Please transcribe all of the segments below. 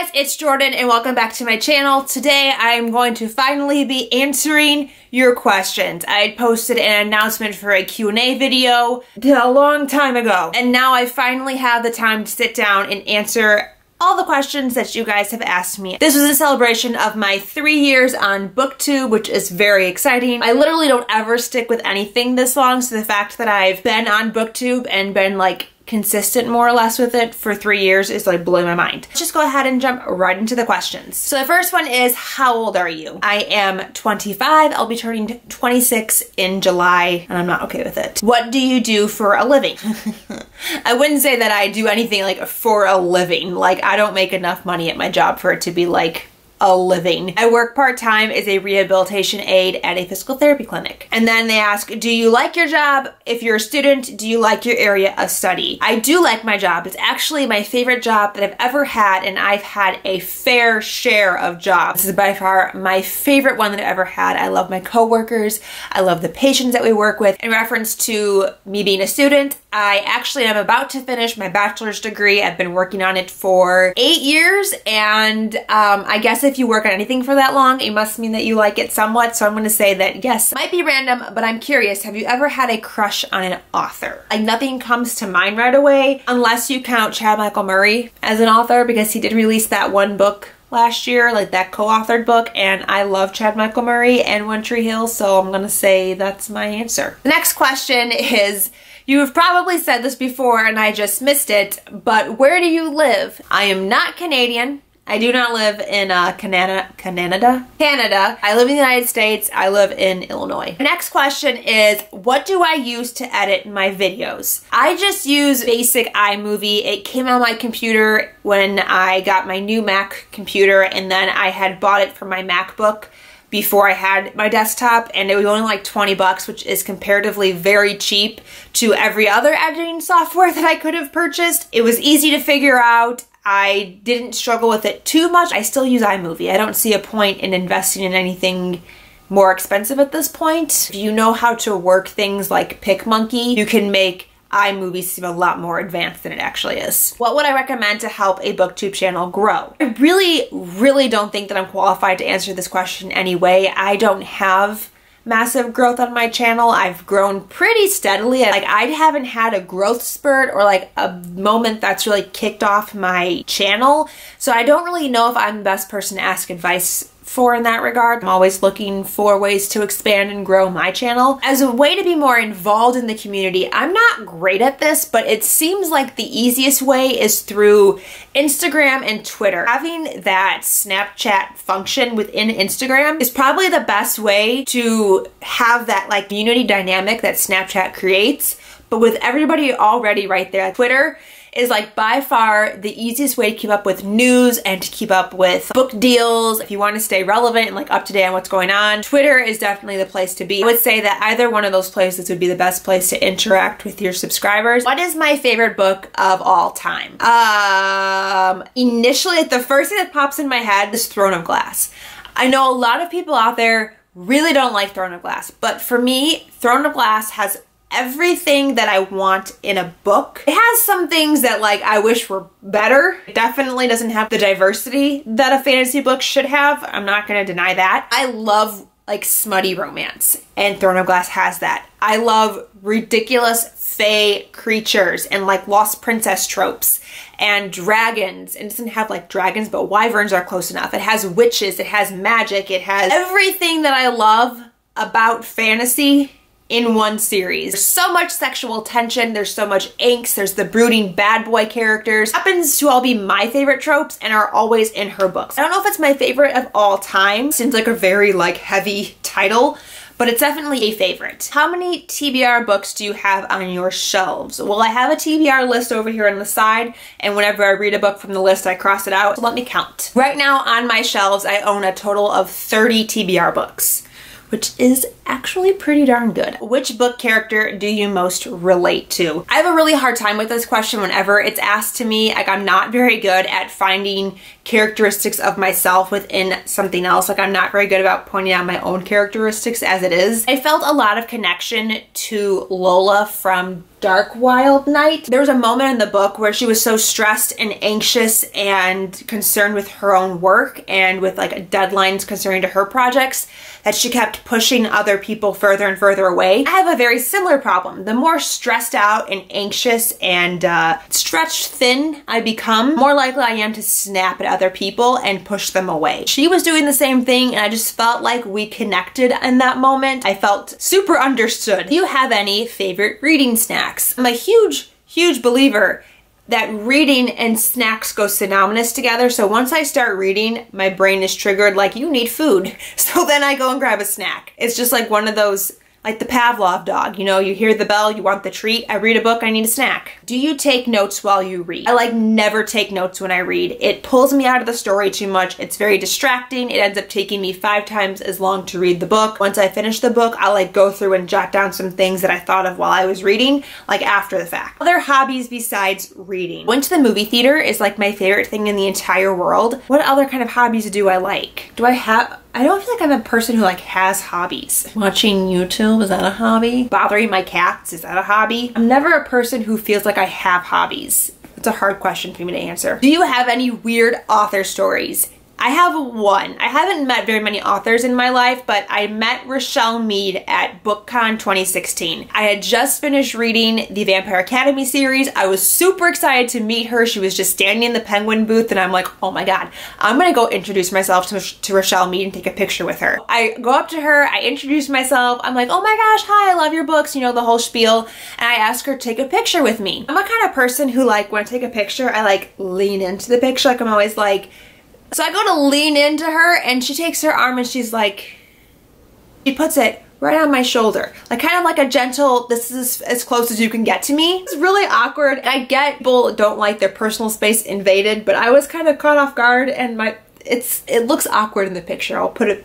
guys, it's Jordan and welcome back to my channel. Today I am going to finally be answering your questions. I had posted an announcement for a Q&A video a long time ago, and now I finally have the time to sit down and answer all the questions that you guys have asked me. This was a celebration of my 3 years on BookTube, which is very exciting. I literally don't ever stick with anything this long, so the fact that I've been on BookTube and been like consistent more or less with it for 3 years is like blowing my mind. Let's just go ahead and jump right into the questions. So the first one is, how old are you? I am 25. I'll be turning 26 in July, and I'm not okay with it. What do you do for a living? I wouldn't say that I do anything like for a living. Like, I don't make enough money at my job for it to be like a living. I work part-time as a rehabilitation aide at a physical therapy clinic. And then they ask, do you like your job? If you're a student, do you like your area of study? I do like my job. It's actually my favorite job that I've ever had, and I've had a fair share of jobs. This is by far my favorite one that I've ever had. I love my coworkers. I love the patients that we work with. In reference to me being a student, I actually am about to finish my bachelor's degree. I've been working on it for 8 years, and I guess if you work on anything for that long, it must mean that you like it somewhat, so I'm going to say that yes. Might be random, but I'm curious, have you ever had a crush on an author? Like, nothing comes to mind right away, unless you count Chad Michael Murray as an author, because he did release that one book last year, like that co-authored book, and I love Chad Michael Murray and One Tree Hill, so I'm gonna say that's my answer. The next question is, you have probably said this before and I just missed it, but where do you live? I am not Canadian. I do not live in Canada. I live in the United States. I live in Illinois. The next question is, what do I use to edit my videos? I just use basic iMovie. It came on my computer when I got my new Mac computer, and then I had bought it for my MacBook before I had my desktop, and it was only like 20 bucks, which is comparatively very cheap to every other editing software that I could have purchased. It was easy to figure out. I didn't struggle with it too much. I still use iMovie. I don't see a point in investing in anything more expensive at this point. If you know how to work things like PicMonkey, you can make iMovie seem a lot more advanced than it actually is. What would I recommend to help a BookTube channel grow? I really don't think that I'm qualified to answer this question anyway. I don't have massive growth on my channel. I've grown pretty steadily. Like, I haven't had a growth spurt or like a moment that's really kicked off my channel. So I don't really know if I'm the best person to ask advice for in that regard. I'm always looking for ways to expand and grow my channel. As a way to be more involved in the community, I'm not great at this, but it seems like the easiest way is through Instagram and Twitter. Having that Snapchat function within Instagram is probably the best way to have that like community dynamic that Snapchat creates, but with everybody already right there. Twitter is like by far the easiest way to keep up with news and to keep up with book deals. If you want to stay relevant and like up to date on what's going on, Twitter is definitely the place to be. I would say that either one of those places would be the best place to interact with your subscribers. What is my favorite book of all time? Initially, the first thing that pops in my head is Throne of Glass. I know a lot of people out there really don't like Throne of Glass, but for me, Throne of Glass has everything that I want in a book. It has some things that like I wish were better. It definitely doesn't have the diversity that a fantasy book should have. I'm not gonna deny that. I love like smutty romance, and Throne of Glass has that. I love ridiculous fae creatures and like lost princess tropes and dragons. It doesn't have like dragons, but wyverns are close enough. It has witches, it has magic, it has everything that I love about fantasy in one series. There's so much sexual tension, there's so much angst, there's the brooding bad boy characters. Happens to all be my favorite tropes and are always in her books. I don't know if it's my favorite of all time. Seems like a very like heavy title, but it's definitely a favorite. How many TBR books do you have on your shelves? Well, I have a TBR list over here on the side, and whenever I read a book from the list, I cross it out. So let me count. Right now on my shelves, I own a total of 30 TBR books, which is actually pretty darn good. Which book character do you most relate to? I have a really hard time with this question whenever it's asked to me. Like, I'm not very good at finding characteristics of myself within something else. Like, I'm not very good about pointing out my own characteristics as it is. I felt a lot of connection to Lola from Dark Wild Night. There was a moment in the book where she was so stressed and anxious and concerned with her own work and with like deadlines concerning to her projects that she kept pushing other people further and further away. I have a very similar problem. The more stressed out and anxious and stretched thin I become, more likely I am to snap at other people and push them away. She was doing the same thing, and I just felt like we connected in that moment. I felt super understood. Do you have any favorite reading snacks? I'm a huge believer that reading and snacks go synonymous together. So once I start reading, my brain is triggered like, you need food. So then I go and grab a snack. It's just like one of those, like the Pavlov dog, you know, you hear the bell, you want the treat. I read a book, I need a snack. Do you take notes while you read? I like never take notes when I read. It pulls me out of the story too much. It's very distracting. It ends up taking me 5 times as long to read the book. Once I finish the book, I'll like go through and jot down some things that I thought of while I was reading, like after the fact. Other hobbies besides reading. Going to the movie theater is like my favorite thing in the entire world. What other kind of hobbies do I like? I don't feel like I'm a person who like has hobbies. Watching YouTube, is that a hobby? Bothering my cats, is that a hobby? I'm never a person who feels like I have hobbies. It's a hard question for me to answer. Do you have any weird author stories? I have one. I haven't met very many authors in my life, but I met Rochelle Mead at BookCon 2016. I had just finished reading the Vampire Academy series. I was super excited to meet her. She was just standing in the Penguin booth, and I'm like, oh my God, I'm gonna go introduce myself to Rochelle Mead and take a picture with her. I go up to her, I introduce myself. I'm like, oh my gosh, hi, I love your books, you know, the whole spiel. And I ask her to take a picture with me. I'm a kind of person who like, when I take a picture, I like lean into the picture. Like I'm always like, so I go to lean into her, and she takes her arm and she's like, she puts it right on my shoulder. Like kind of like a gentle, this is as close as you can get to me. It's really awkward. I get people don't like their personal space invaded, but I was kind of caught off guard, and it looks awkward in the picture.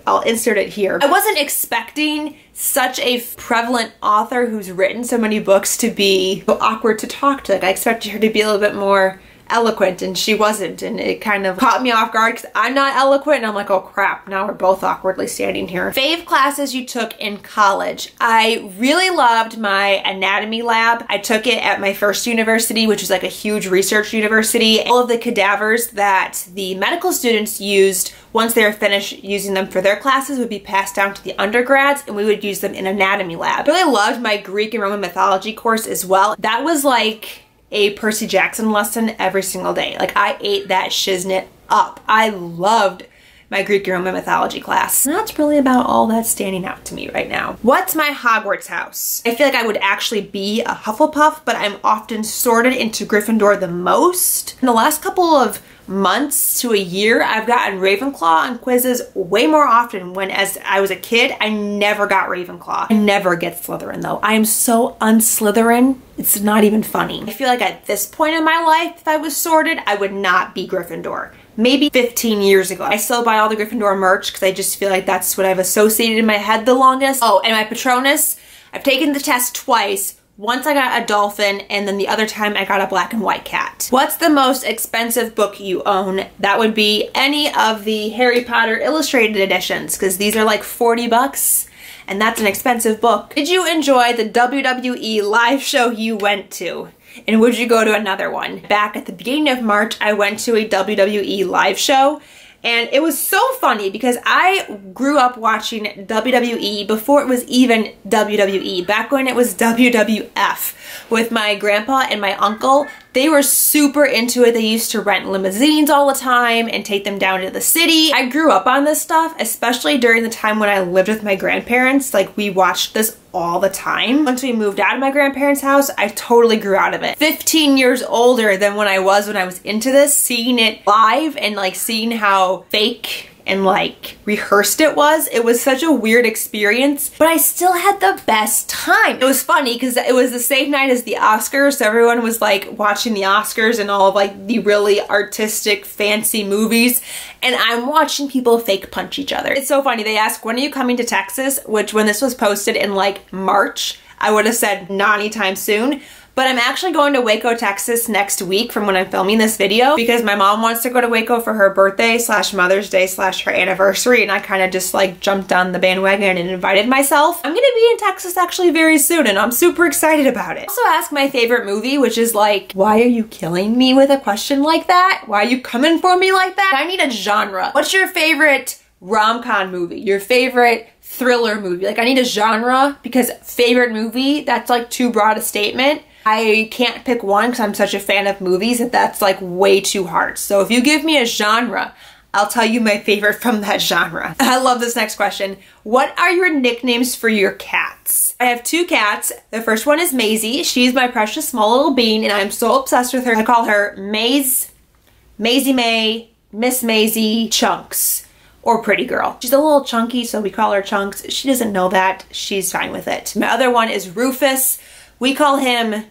I'll insert it here. I wasn't expecting such a prevalent author who's written so many books to be so awkward to talk to. Like I expected her to be a little bit more eloquent, and she wasn't, and it kind of caught me off guard because I'm not eloquent, and I'm like, oh crap, now we're both awkwardly standing here. Fave classes you took in college. I really loved my anatomy lab. I took it at my first university, which is like a huge research university. All of the cadavers that the medical students used once they were finished using them for their classes would be passed down to the undergrads, and we would use them in anatomy lab. I really loved my Greek and Roman mythology course as well. That was like a Percy Jackson lesson every single day. Like I ate that shiznit up. I loved my Greek and Roman mythology class. And that's really about all that's standing out to me right now. What's my Hogwarts house? I feel like I would actually be a Hufflepuff, but I'm often sorted into Gryffindor the most. In the last couple of months to a year, I've gotten Ravenclaw on quizzes way more often, when as I was a kid, I never got Ravenclaw. I never get Slytherin though. I am so un-Slytherin, it's not even funny. I feel like at this point in my life, if I was sorted, I would not be Gryffindor. Maybe 15 years ago. I still buy all the Gryffindor merch because I just feel like that's what I've associated in my head the longest. Oh, and my Patronus, I've taken the test twice. Once I got a dolphin, and then the other time I got a black and white cat. What's the most expensive book you own? That would be any of the Harry Potter illustrated editions, because these are like 40 bucks, and that's an expensive book. Did you enjoy the WWE live show you went to? And would you go to another one? Back at the beginning of March, I went to a WWE live show, and it was so funny because I grew up watching WWE before it was even WWE, back when it was WWF, with my grandpa and my uncle. They were super into it. They used to rent limousines all the time and take them down to the city. I grew up on this stuff, especially during the time when I lived with my grandparents. Like, we watched this all the time. Once we moved out of my grandparents' house, I totally grew out of it. 15 years older than when I was into this, seeing it live and like seeing how fake and like rehearsed it was. It was such a weird experience, but I still had the best time. It was funny because it was the same night as the Oscars, so everyone was like watching the Oscars and all of like the really artistic, fancy movies, and I'm watching people fake punch each other. It's so funny. They ask, when are you coming to Texas? Which when this was posted in like March, I would have said not anytime soon. But I'm actually going to Waco, Texas next week from when I'm filming this video because my mom wants to go to Waco for her birthday / Mother's Day / her anniversary, and I kind of just like jumped on the bandwagon and invited myself. I'm gonna be in Texas actually very soon and I'm super excited about it. Also ask my favorite movie, which is like, why are you killing me with a question like that? Why are you coming for me like that? I need a genre. What's your favorite rom-com movie? Your favorite thriller movie? Like I need a genre because favorite movie, that's like too broad a statement. I can't pick one because I'm such a fan of movies that that's like way too hard. So if you give me a genre, I'll tell you my favorite from that genre. I love this next question. What are your nicknames for your cats? I have 2 cats. The first one is Maisie. She's my precious small little bean and I'm so obsessed with her. I call her Maze, Maisie May, Miss Maisie, Chunks, or Pretty Girl. She's a little chunky, so we call her Chunks. She doesn't know that. She's fine with it. My other one is Rufus. We call him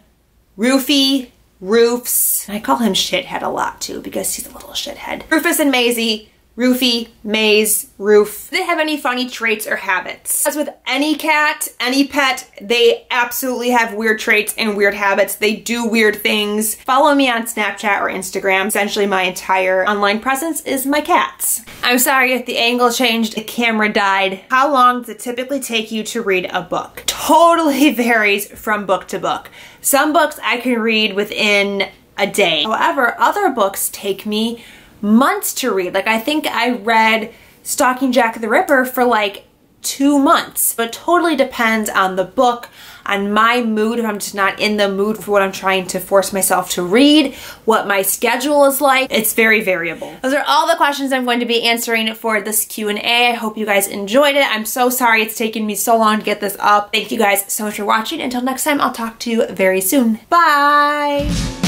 Roofy, Roofs. And I call him Shithead a lot too because he's a little shithead. Rufus and Maisie, Roofy, Maze, Roof. Do they have any funny traits or habits? As with any cat, any pet, they absolutely have weird traits and weird habits. They do weird things. Follow me on Snapchat or Instagram. Essentially my entire online presence is my cats. I'm sorry if the angle changed, the camera died. How long does it typically take you to read a book? Totally varies from book to book. Some books I can read within a day. However, other books take me months to read. Like I think I read Stalking Jack the Ripper for like 2 months. But it totally depends on the book, on my mood, if I'm just not in the mood for what I'm trying to force myself to read, what my schedule is like. It's very variable. Those are all the questions I'm going to be answering for this Q&A. I hope you guys enjoyed it. I'm so sorry it's taken me so long to get this up. Thank you guys so much for watching. Until next time, I'll talk to you very soon. Bye!